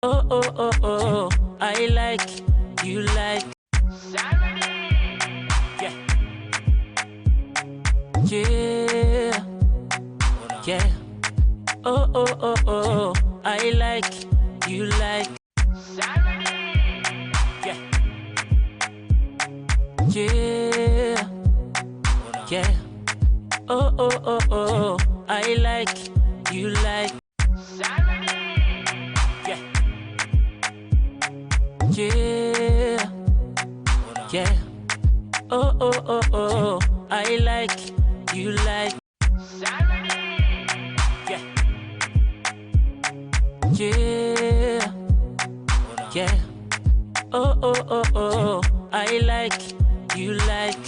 Oh, oh, oh, oh, I like, you like. Yeah. Yeah. Yeah. Oh, oh, oh, oh, I like, you like. Yeah. Yeah. Yeah. Oh, oh, oh, oh, I like, you like. Yeah. Yeah. Yeah. Oh, oh, oh, oh, I like, you like. Yeah. Yeah. Yeah. Oh, oh, oh, oh, I like, you like.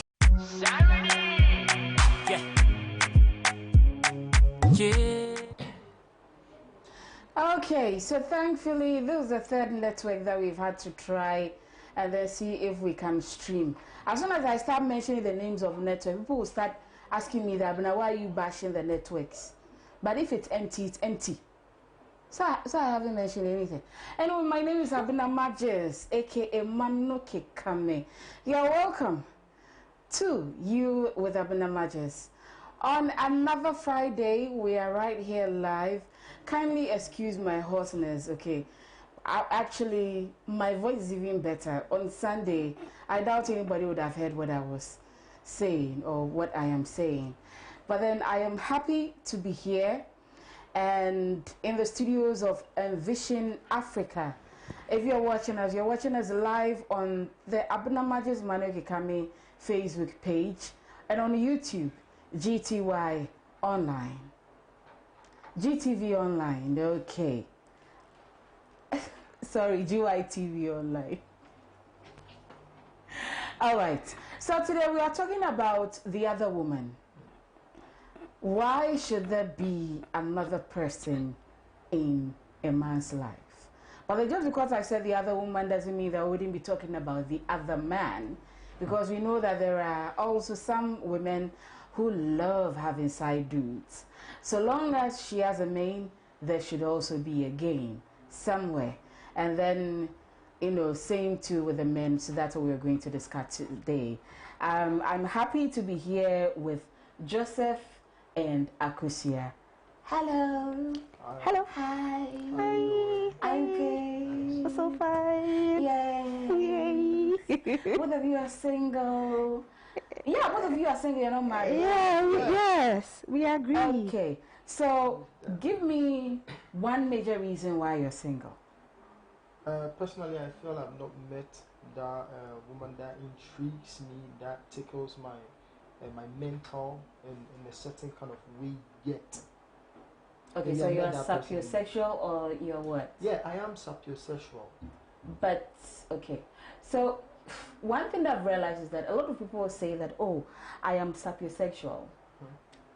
Yeah. Yeah. Okay, so thankfully, this is the third network that we've had to try and then see if we can stream. As soon as I start mentioning the names of networks, people will start asking me that, "Abena, why are you bashing the networks?" But if it's empty, it's empty. So I haven't mentioned anything. Anyway, my name is Abena Magis, aka Manoke Kame. You're welcome to You with Abena Magis. On another Friday, we are right here live. Kindly excuse my hoarseness, okay? Actually, my voice is even better. On Sunday, I doubt anybody would have heard what I was saying or what I am saying. But then I am happy to be here and in the studios of Envision Africa. If you're watching us live on the Abena Magis Manoke Kame Facebook page and on YouTube, GTY Online. GTV Online, okay. Sorry, GYTV Online. All right. So today we are talking about the other woman. Why should there be another person in a man's life? But just because I said the other woman doesn't mean that we wouldn't be talking about the other man, because we know that there are also some women who love having side dudes. So long as she has a main, there should also be a game somewhere. And then, same too with the men. So that's what we're going to discuss today. I'm happy to be here with Joseph and Akusia. Hello. Hi. Hello. Hi. Hi. I'm good. So fine. Yay. Both of you are single. Yeah, both of you are single. You're not married. Yes, we agree. Okay. So, give me one major reason why you're single. Personally, I feel I've not met that woman that intrigues me, that tickles my mental in a certain kind of way yet. Okay, Maybe so I you're met that person. sapiosexual or you're what? Yeah, I am sapiosexual. But, okay. So, one thing that I've realized is that a lot of people will say that, oh, I am sapiosexual.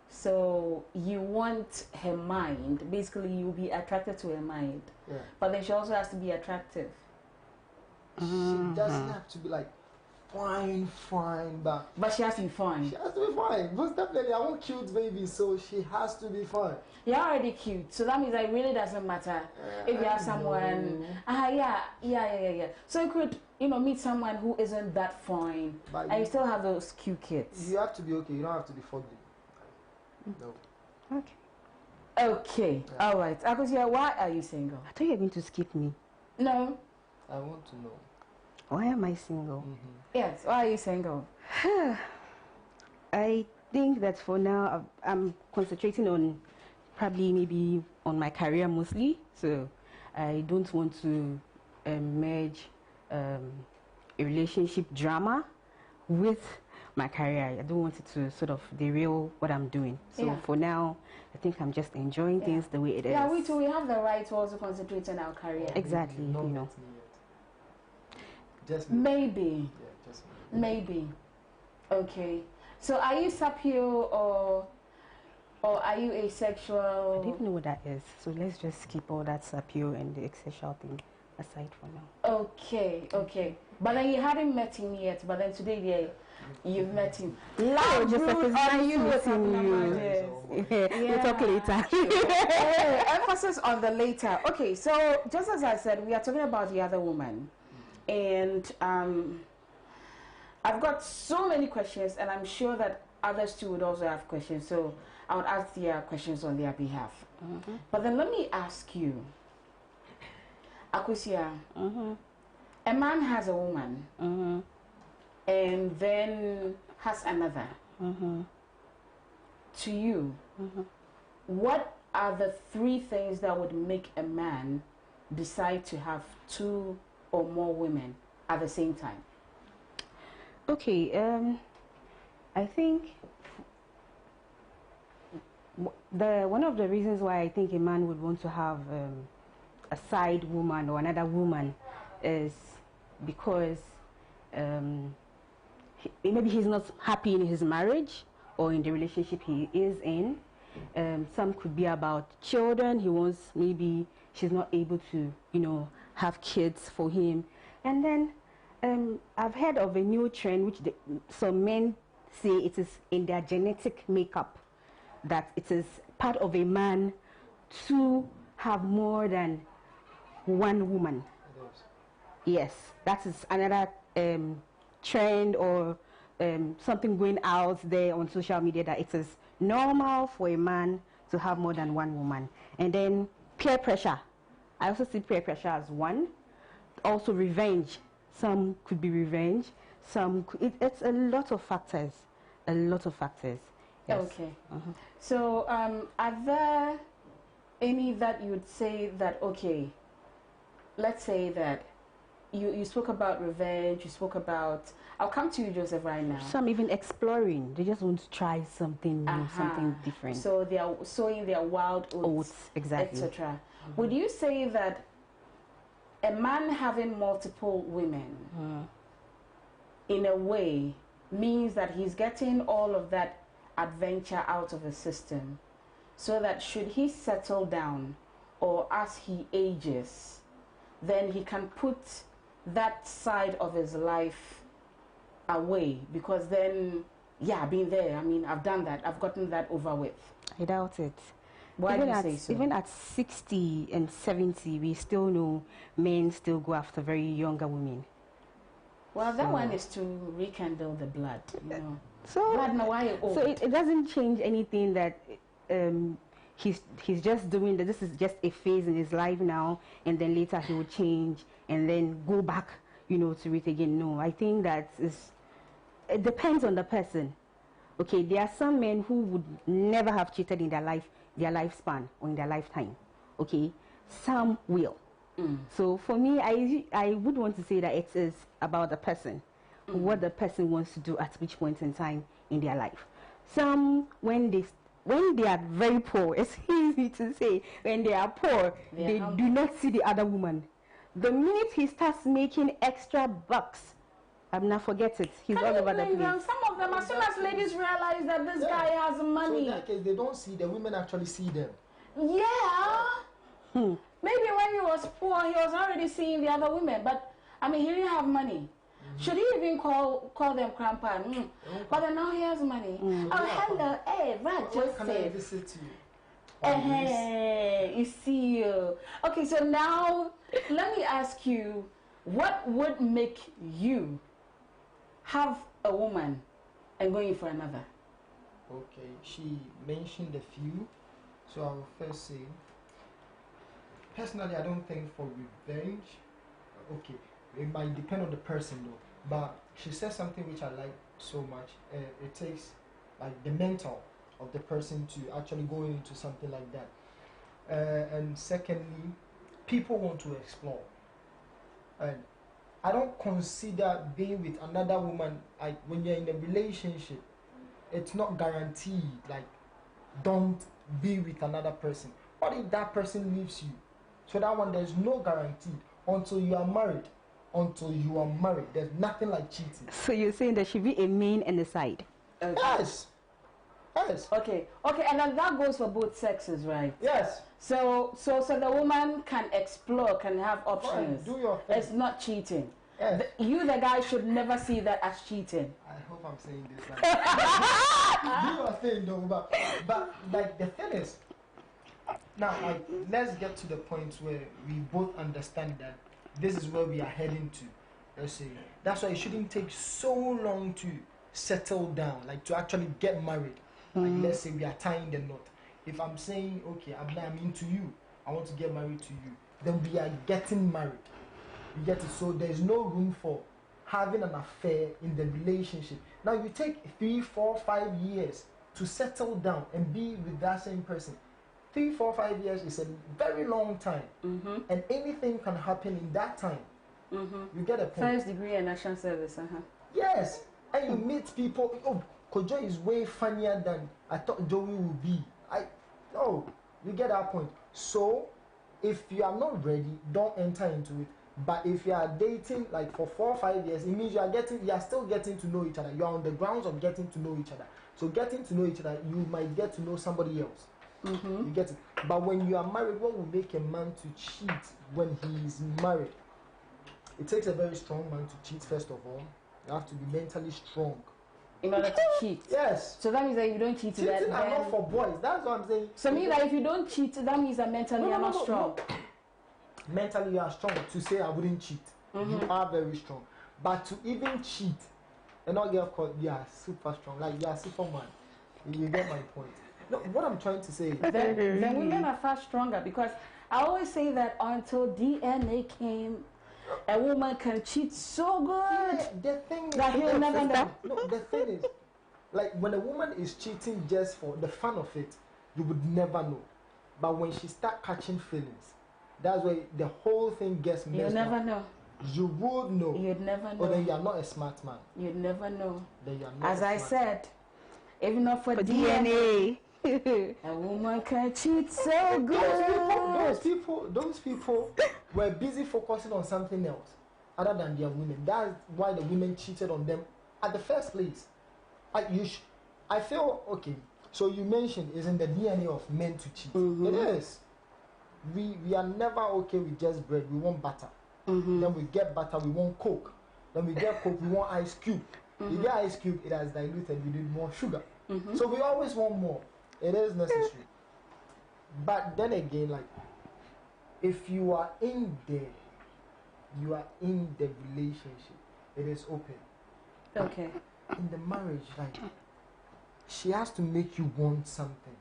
So, you want her mind. Basically, you'll be attracted to her mind. Yeah. But then she also has to be attractive. She doesn't have to be like fine, but she has to be fine. She has to be fine. Most definitely, I want cute baby, so she has to be fine. You're already cute, so that means that it really doesn't matter if you have someone. Yeah. So you could, meet someone who isn't that fine, But and you still have those cute kids. You have to be okay. You don't have to be fugly. No. Okay. Yeah. All right. Akusia, why are you single? I thought you were going to skip me. No. I want to know. Why am I single? Yes. Why are you single? I think that for now I'm concentrating on maybe on my career mostly. So I don't want to merge a relationship drama with my career. I don't want it to sort of derail what I'm doing. So for now, I think I'm just enjoying things the way it is. Yeah, we too. We have the right to also concentrate on our career. Exactly. Just maybe. Yeah, just maybe. Okay. So are you sapio or Or are you asexual? I don't know what that is, so let's just keep all that appeal and the sexual thing aside for now. Okay, okay. But then you hadn't met him yet, but then today, yeah, you've met him. Oh, just Brood on you with meeting you. Yes. We'll talk later. Emphasis on the later. Okay, so just as I said, we are talking about the other woman. And I've got so many questions, and I'm sure that others too would also have questions. So I would ask their questions on their behalf. But then let me ask you, Akusia, a man has a woman and then has another. To you, what are the 3 things that would make a man decide to have 2 or more women at the same time? Okay, I think one of the reasons why I think a man would want to have a side woman or another woman is because maybe he's not happy in his marriage or in the relationship he is in. Some could be about children. He wants, maybe she's not able to, have kids for him. And then I've heard of a new trend which some men say it is in their genetic makeup, that it is part of a man to have more than one woman. Yes, that is another trend or something going out there on social media, that it is normal for a man to have more than one woman. And then peer pressure. I also see peer pressure as one. Also revenge. Some could be revenge. It's a lot of factors. A lot of factors. Yes. Okay. So are there any that you would say that, okay, let's say that you spoke about revenge, you spoke about, I'll come to you, Joseph, right now. Some even exploring. They just want to try something new, something different. So they are sowing their wild oats, exactly, etc. Would you say that a man having multiple women in a way means that he's getting all of that adventure out of the system, so that should he settle down or as he ages, then he can put that side of his life away? Because then, yeah, I've been there. I mean, I've done that. I've gotten that over with. I doubt it. Why do you say so? Even at 60 and 70, we still know men still go after very younger women. Well, that one is to rekindle the blood, So, so it doesn't change anything that he's just doing that. This is just a phase in his life now, and then later he will change and then go back, to it again. No, I think that it depends on the person. Okay, there are some men who would never have cheated in their lifespan or in their lifetime. Okay, some will. So for me, I would want to say that it is about the person, what the person wants to do at which point in time in their life. Some, when they are very poor, it's easy to say, when they are poor, they do not see the other woman. The minute he starts making extra bucks, I'm not forget it. He's all over the place. Some of them, as soon as ladies realize that this guy has money, so in that case, they don't see the women actually see them. Yeah. Maybe when he was poor, he was already seeing the other women, but I mean, he didn't have money. Should he even call them grandpa? But then now he has money. Oh, hello, hey, Raj, just can I visit you? You see you. Okay, so now let me ask you, what would make you have a woman and going for another? Okay, she mentioned a few, so I will first say, personally, I don't think for revenge. Okay, it might depend on the person though. But she said something which I like so much. It takes like the mental of the person to actually go into something like that. And secondly, people want to explore. And I don't consider being with another woman, like when you're in a relationship, it's not guaranteed. Like, don't be with another person. What if that person leaves you? So that one, there's no guarantee until you are married. Until you are married, there's nothing like cheating. So you're saying there should be a main and a side? Yes. Yes. Okay, and then that goes for both sexes, right? Yes. So the woman can explore, can have Fine, options. do your thing. It's not cheating. Yes. You, the guy, should never see that as cheating. I hope I'm saying this right. Do your thing though, but like the thing is, now like let's get to the point where we both understand that this is where we are heading to. Let's say that's why it shouldn't take so long to settle down, like to actually get married. Like let's say we are tying the knot. If I'm saying okay, I'm into you, I want to get married to you, then we are getting married. You get it? So there's no room for having an affair in the relationship. Now you take 3, 4, 5 years to settle down and be with that same person. 3, 4, 5 years is a very long time, and anything can happen in that time. You get a point. First degree and national service, Yes, and you meet people. Oh, Kojo is way funnier than I thought Joey would be. You get that point. So, if you are not ready, don't enter into it. But if you are dating like for 4 or 5 years, it means you are still getting to know each other. You are on the grounds of getting to know each other. So getting to know each other, you might get to know somebody else. You get it. But when you are married, what will make a man to cheat when he is married? It takes a very strong man to cheat. First of all, you have to be mentally strong in order to cheat. Yes. So that means that if you don't cheat, cheating are not for boys. That's what I'm saying. So means that if you don't cheat, that means that mentally you're not strong. No. Mentally you are strong. To say I wouldn't cheat, you are very strong. But to even cheat and not get caught, you are super strong. Like you are Superman. You get my point. No, what I'm trying to say is then women are far stronger, because I always say that until DNA came, a woman can cheat so good the thing that he'll never know. No, the thing is, like when a woman is cheating just for the fun of it, you would never know. But when she start catching feelings, that's why the whole thing gets messed up. You'll never know. You would know. You'd never know. Or then you are not a smart man. You'd never know. Then you are not As I said, even not for DNA. A woman can cheat so good. Those people were busy focusing on something else other than their women. That's why the women cheated on them at the first place. I feel okay. So you mentioned is in the DNA of men to cheat. It is. We are never okay with just bread. We want butter. Then we get butter. We want Coke. Then we get Coke. We want ice cube. You get ice cube. It has diluted. We need more sugar. So we always want more. It is necessary. But then again, like, if you are in there, you are in the relationship. It is open. Okay. In the marriage, like, she has to make you want something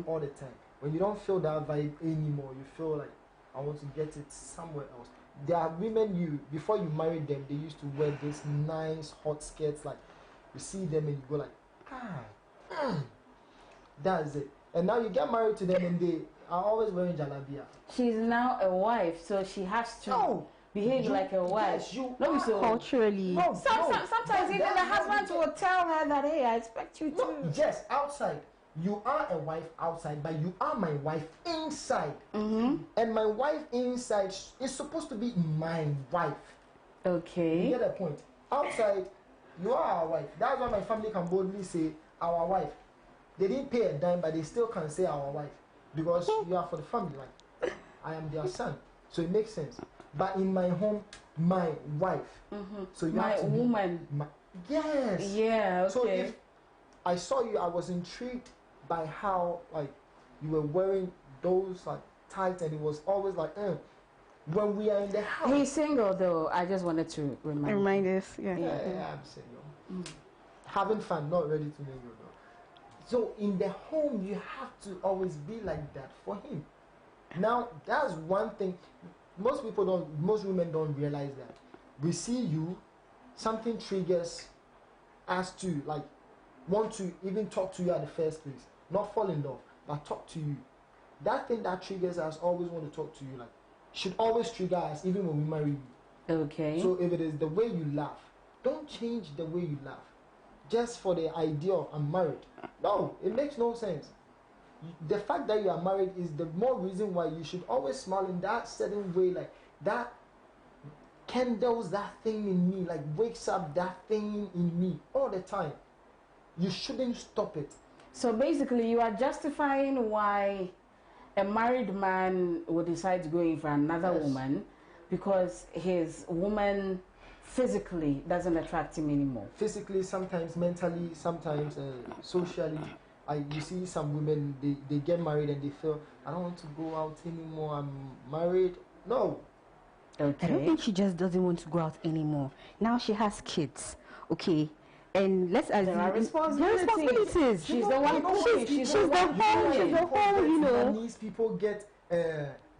all the time. When you don't feel that vibe anymore, you feel like, I want to get it somewhere else. There are women before you marry them, they used to wear this nice hot skirts. Like, you see them and you go like, that's it. And now you get married to them and they are always wearing jalabia. She's now a wife, so she has to behave like a wife. Yes, you no, so culturally. Sometimes even the husband will tell her that, hey, I expect you to. Yes, outside. You are a wife outside, but you are my wife inside. And my wife inside is supposed to be my wife. Okay. You get the point? Outside, you are our wife. That's why my family can boldly say our wife. They didn't pay a dime, but they still can say our wife. Because you are for the family. Like, I am their son. So it makes sense. But in my home, my wife. So you my have to woman. Yes. Yeah, okay. So if I saw you, I was intrigued by how like you were wearing those like tights, and it was always like when we are in the house. He's single though. I just wanted to remind us. Yeah, I'm single. Having fun, not ready to mingle though. So in the home, you have to always be like that for him. Now that's one thing. Most women don't realize that. We see you, something triggers us to like want to even talk to you at the first place. Not fall in love, but talk to you. That thing that triggers us always want to talk to you, like, should always trigger us even when we marry you. Okay. So if it is the way you laugh, don't change the way you laugh. Just for the idea of I'm married. No, it makes no sense. The fact that you are married is the more reason why you should always smile in that certain way, like that kindles that thing in me, like wakes up that thing in me all the time. You shouldn't stop it. So basically, you are justifying why a married man would decide to go in for another woman because his woman physically doesn't attract him anymore. Physically, sometimes mentally, sometimes socially. You see some women, they get married and they feel, I don't want to go out anymore, I'm married. No. Okay. I don't think she just doesn't want to go out anymore. Now she has kids, okay? And let's assume there are responsibilities. She's the one. She's the whole. You know. Nannies, people get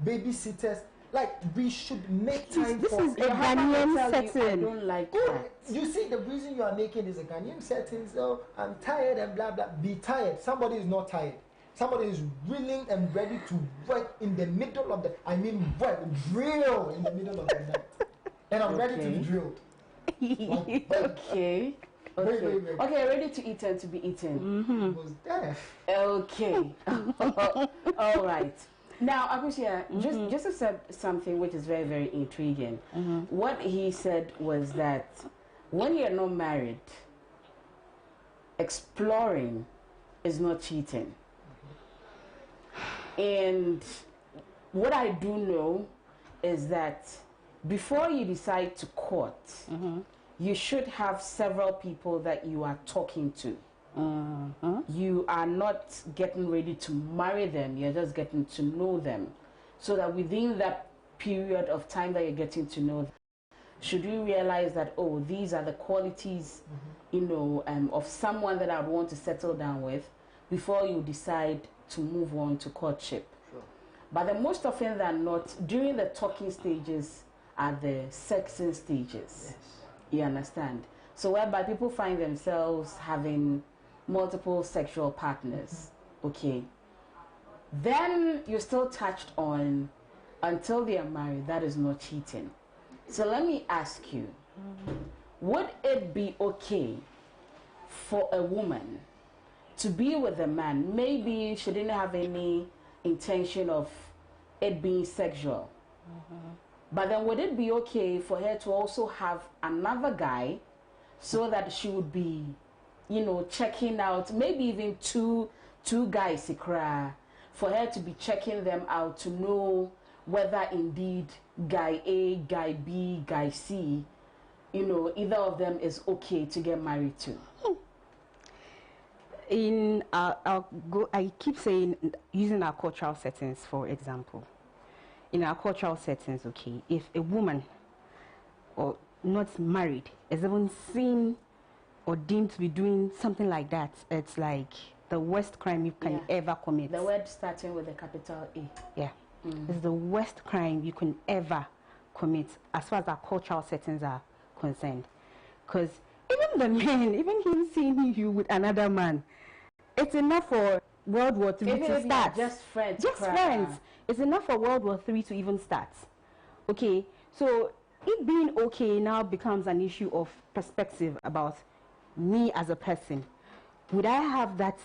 babysitters. Like we should make time this for. This is a Ghanaian setting. I don't like that. You see, the reason you are making is a Ghanaian setting. So I'm tired and blah blah. Be tired. Somebody is not tired. Somebody is willing and ready to work in the middle of the. I mean, drill in the middle of the night, and I'm ready to be drilled. Like, okay. Okay. Okay, ready to eat and to be eaten. Was there. Okay. All right. Now, Akushia, just said something which is very, very intriguing. What he said was that when you're not married, exploring is not cheating. And what I do know is that before you decide to court, you should have several people that you are talking to. You are not getting ready to marry them, you're just getting to know them. So that within that period of time that you're getting to know them, should you realize that, oh, these are the qualities, you know, of someone that I would want to settle down with before you decide to move on to courtship. Sure. But the most often than not, during the talking stages are the sexing stages. Yes. You understand? So whereby people find themselves having multiple sexual partners. Okay. Then you still touched on until they are married, that is not cheating. So let me ask you, would it be okay for a woman to be with a man? Maybe she didn't have any intention of it being sexual. But then would it be okay for her to also have another guy so that she would be, you know, checking out, maybe even two guys, for her to be checking them out to know whether indeed guy A, guy B, guy C, you know, either of them is okay to get married to? I keep saying, using our cultural settings, for example. In our cultural settings, okay, if a woman or not married is even seen or deemed to be doing something like that, it's like the worst crime you can ever commit. The word starting with a capital A. Yeah. It's the worst crime you can ever commit as far as our cultural settings are concerned. Because even the men, even him seeing you with another man, it's enough for World War III to start. Just friends. Just friends. It's enough for World War III to even start. Okay, so it being okay now becomes an issue of perspective about me as a person. Would I have that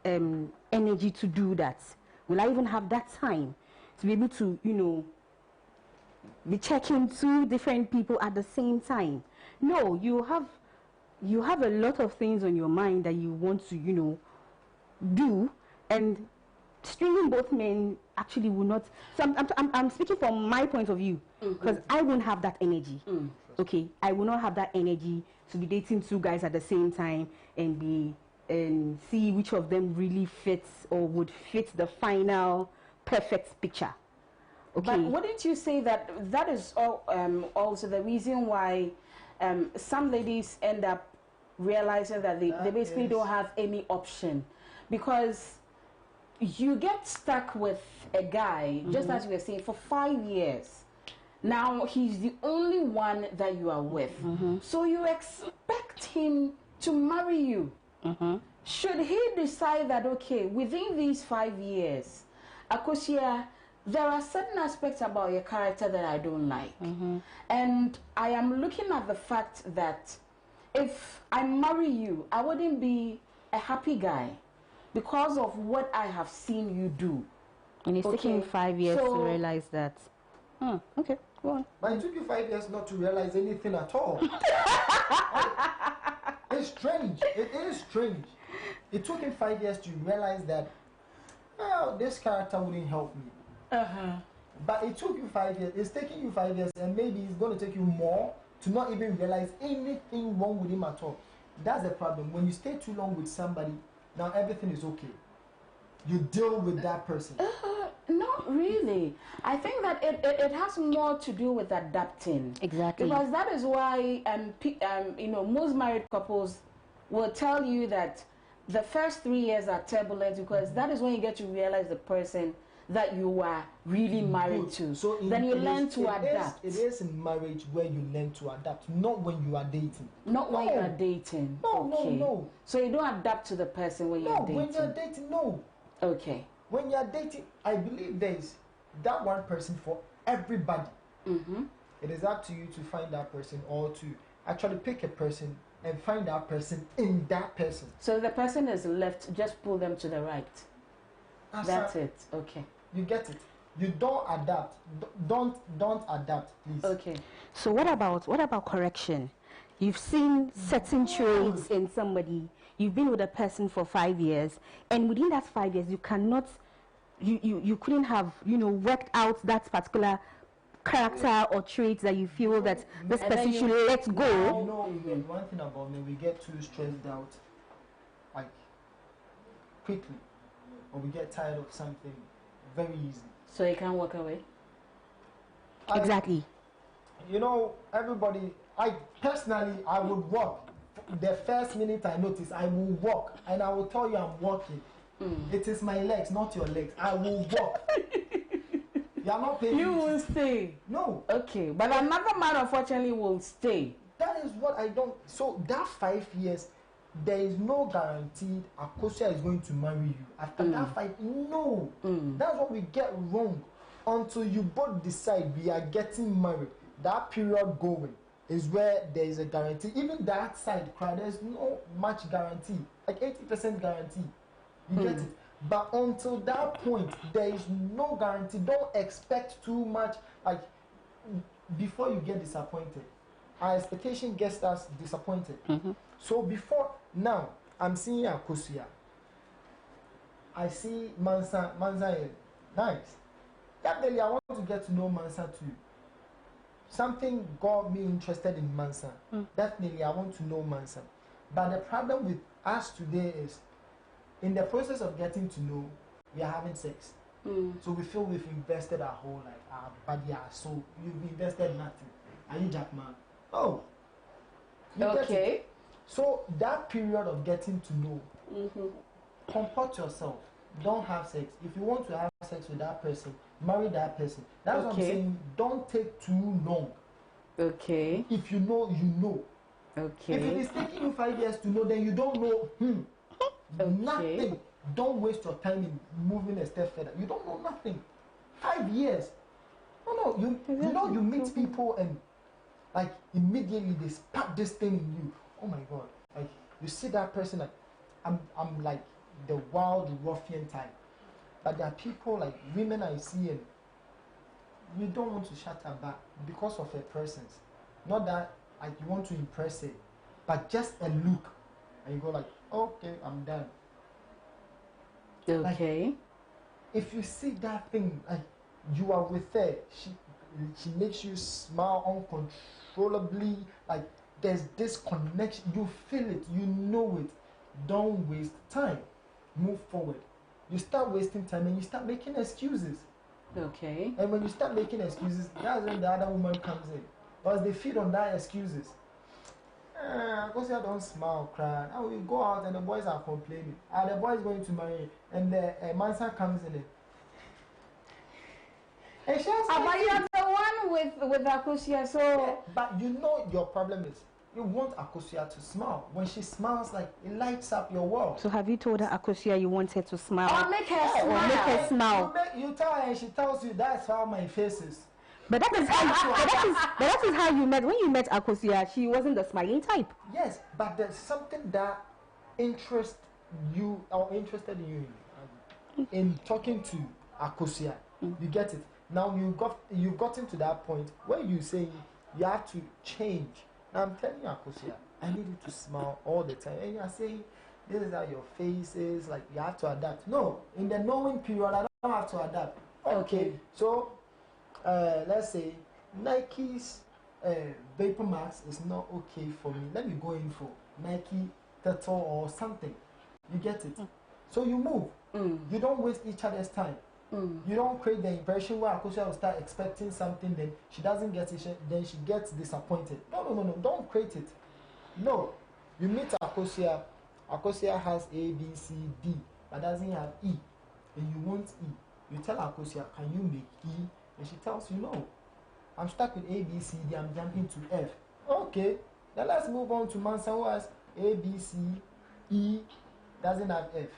energy to do that? Will I even have that time to be able to, you know, be checking two different people at the same time? No, you have a lot of things on your mind that you want to, you know, do, and stringing both men actually will not. So I'm speaking from my point of view, because I won't have that energy. Okay, I will not have that energy to be dating two guys at the same time and see which of them really fits or would fit the final perfect picture. Okay. But wouldn't you say that that is also the reason why some ladies end up realizing that they basically don't have any option? Because you get stuck with a guy, just as we were saying, for 5 years. Now he's the only one that you are with. So you expect him to marry you. Should he decide that, okay, within these 5 years, Akosia, there are certain aspects about your character that I don't like. And I am looking at the fact that if I marry you, I wouldn't be a happy guy because of what I have seen you do. And it's taking 5 years to realize that. Okay, go on. But it took you 5 years not to realize anything at all. It's strange. It is strange. It took him 5 years to realize that, oh, this character wouldn't help me. But it took you 5 years. It's taking you 5 years, and maybe it's going to take you more to not even realize anything wrong with him at all. That's the problem. When you stay too long with somebody, now everything is okay. You deal with that person. Not really. I think that it has more to do with adapting. Exactly. Because that is why most married couples will tell you that the first 3 years are turbulent, because that is when you get to realize the person that you are really married to. So then you learn to adapt. It is in marriage where you learn to adapt, not when you are dating. Not when you are dating. No, okay. no. So you don't adapt to the person when you're dating. No, when you're dating, no. Okay. When you're dating, I believe there is that one person for everybody. It is up to you to find that person, or to actually pick a person and find that person in that person. So if the person is left, just pull them to the right. That's it. Okay. You get it. You don't adapt. Don't adapt, please. Okay. So what about correction? You've seen certain traits in somebody. You've been with a person for 5 years, and within that 5 years, you cannot, you couldn't have, worked out that particular character or trait that you feel that this person should let go. One thing about me, we get too stressed out, like, quickly, or we get tired of something very easily. So you can't walk away? Exactly. Everybody, I would walk. The first minute I notice, I will walk, and I will tell you I'm walking. It is my legs, not your legs. I will walk. You are not paying. You will stay. No. Okay, but another man unfortunately will stay. That is what I don't. So that 5 years, there is no guarantee Akosia is going to marry you after that 5. No. That's what we get wrong. Until you both decide we are getting married, that period going is where there is a guarantee. Even that side, there's no much guarantee, like 80% guarantee. You get it? But until that point, there is no guarantee. Don't expect too much, like, before you get disappointed. Our expectation gets us disappointed. So before now, I'm seeing Akosia. I see Mansa is nice. Definitely, I want to get to know Mansa too. Something got me interested in Mansa. Definitely, I want to know Mansa. But the problem with us today is, in the process of getting to know, we are having sex. So we feel we've invested our whole life, our body, our soul. You've invested nothing. Are you Jackman? Oh. Okay. So that period of getting to know, comport yourself. Don't have sex. If you want to have sex with that person, marry that person. That's what I'm saying. Don't take too long. Okay. If you know, you know. Okay. If it is taking you 5 years to know, then you don't know. Nothing. Don't waste your time in moving a step further. You don't know nothing. 5 years. No. You meet people and, like, immediately they spark this thing in you. Oh my God. Like, you see that person, like, I'm like the wild ruffian type. But there are people, like women I see, and you don't want to shut up back because of her presence. Not that, like, you want to impress her, but just a look, and you go like, okay, I'm done. Okay. Like, if you see that thing, like, you are with her, she makes you smile uncontrollably, like, there's this connection, you feel it, you know it. Don't waste time. Move forward. You start wasting time and you start making excuses. Okay. And when you start making excuses, that's when the other woman comes in. Because they feed on that excuses. Because you don't smile, cry. Now we go out and the boys are complaining. The boy is going to marry, and the Mansa comes in. And she has but you're the one with Akosia, so. Yeah, but you know your problem is, you want Akosia to smile. When she smiles, like, it lights up your world. So have you told her, Akosia, you want her to smile? Or make her smile. Or make her smile. You tell her and she tells you, that's how my face is. But that is how you met. When you met Akosia, she wasn't the smiling type. Yes, but there's something that interests you or interested in you in talking to Akosia. You get it. Now you've gotten to that point where you say you have to change. Now I'm telling you, Akosia, I need you to smile all the time. And you are saying, this is how your face is, like you have to adapt. No, in the knowing period, I don't have to adapt. Okay. So, let's say Nike's Vapor Max is not okay for me. Let me go in for Nike Turtle or something. You get it? So you move. You don't waste each other's time. You don't create the impression where Akosia will start expecting something, then she doesn't get it, then she gets disappointed. No. Don't create it. No. You meet Akosia. Akosia has A, B, C, D, but doesn't have E. And you want E. You tell Akosia, can you make E? And she tells you, no. I'm stuck with A, B, C, D, I'm jumping to F. Okay. Then let's move on to Mansa, who has A, B, C, E, doesn't have F.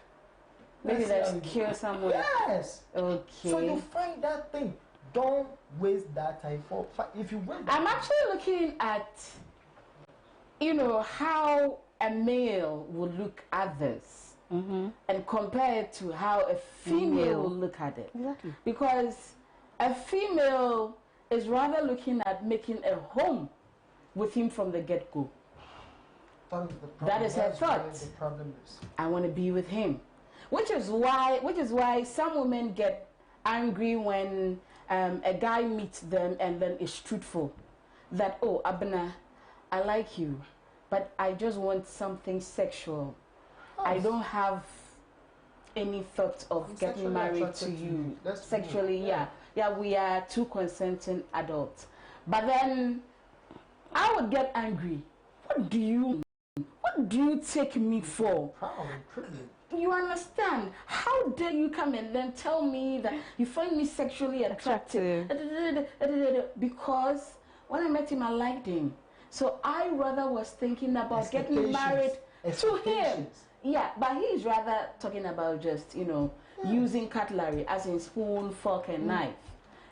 Maybe there's cure somewhere. Yes. Okay. So you find that thing. Don't waste that time for. If you waste. I'm actually looking at, how a male would look at this, and compare it to how a female will look at it. Exactly. Because a female is rather looking at making a home with him from the get-go. That is her thought. The problem is. I want to be with him. Which is why some women get angry when a guy meets them and then is truthful. That, oh, Abena, I like you, but I just want something sexual. Yes. I don't have any thought of getting married to you. Sexually, yeah, we are two consenting adults. But then I would get angry. What do you take me for? You understand? How dare you come and then tell me that you find me sexually attractive? Because when I met him, I liked him. So I rather was thinking about getting married to him. Yeah, but he's rather talking about just, using cutlery, as in spoon, fork, and knife.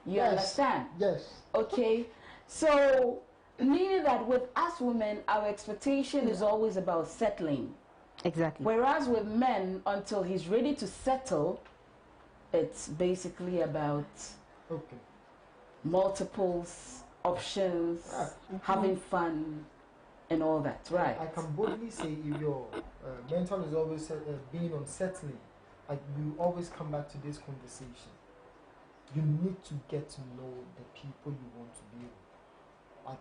You understand? Yes. Okay. So, meaning that with us women, our expectation is always about settling. Exactly. Whereas with men, until he's ready to settle, it's basically about multiples, options, having fun, and all that, right? I can boldly say if your mental is always being unsettling, you always come back to this conversation. You need to get to know the people you want to be with.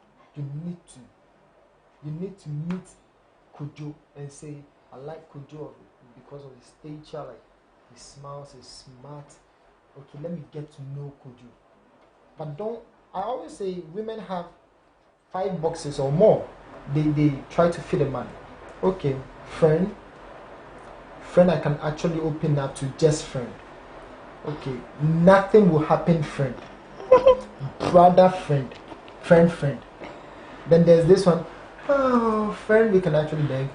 You need to meet Kojo and say, I like Kojo because of his stature, like he smiles, he's smart. Okay, let me get to know Kojo. But I always say women have 5 boxes or more. They try to fit a man. Okay, friend, I can actually open up to just friend. Okay, nothing will happen, friend. Brother, friend. Then there's this one. Oh, friend, we can actually beg.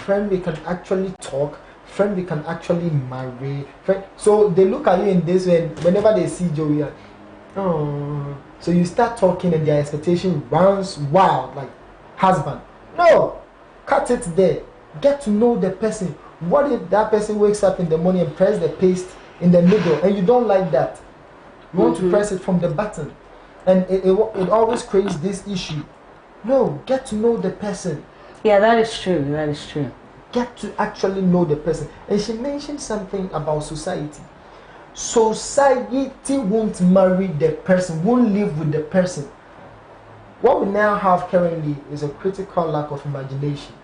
Friend, we can actually talk. Friend, we can actually marry. Friend. So they look at you in this way. Whenever they see Joey, oh. So you start talking and their expectation runs wild, like husband. No, cut it there. Get to know the person. What if that person wakes up in the morning and press the paste in the middle, and you don't like that? You want to press it from the button, and it always creates this issue. No, get to know the person. Yeah, that is true. Get to actually know the person. And she mentioned something about society. Society won't marry the person, won't live with the person. What we now have currently is a critical lack of imagination.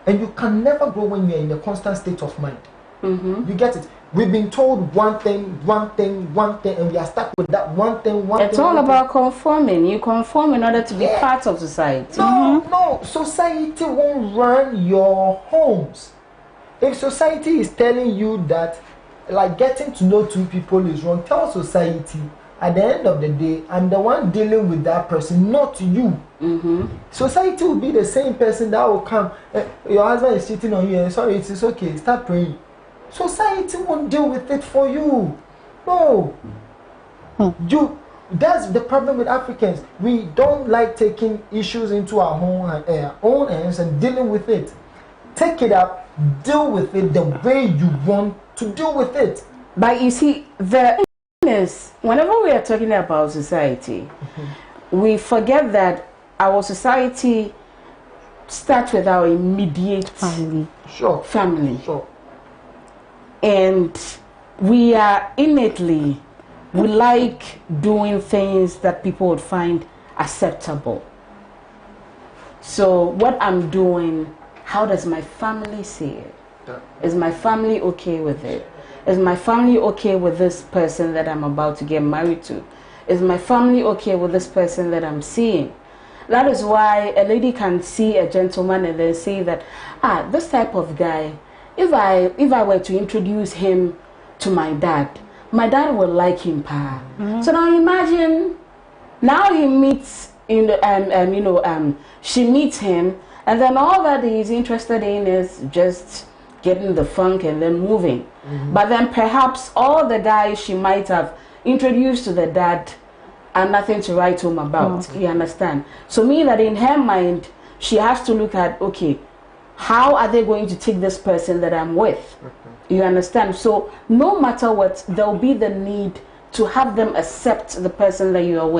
And you can never grow when you're in a constant state of mind. You get it? We've been told one thing, and we are stuck with that one thing. It's all about conforming. You conform in order to be part of society. No, society won't run your homes. If society is telling you that, like, getting to know 2 people is wrong, tell society, at the end of the day, I'm the one dealing with that person, not you. Society will be the same person that will come. Your husband is cheating on you, and sorry, it's okay, start praying. Society won't deal with it for you. No. That's the problem with Africans. We don't like taking issues into our own hands and dealing with it. Take it up, deal with it the way you want to deal with it. But you see, the thing is, whenever we are talking about society, we forget that our society start with our immediate family. Sure. Family. Sure. And we are innately, we like doing things that people would find acceptable. So what I'm doing, how does my family see it? Is my family okay with it? Is my family okay with this person that I'm about to get married to? Is my family okay with this person that I'm seeing? That is why a lady can see a gentleman and then say that, this type of guy, if I were to introduce him to my dad will like him, pa. So now imagine, now he meets, she meets him, and then all that he's interested in is just getting the funk and then moving. But then perhaps all the guys she might have introduced to the dad are nothing to write home about. You understand? So mean that in her mind, she has to look at, okay, how are they going to take this person that I'm with? You understand? So no matter what, there'll be the need to have them accept the person that you are with.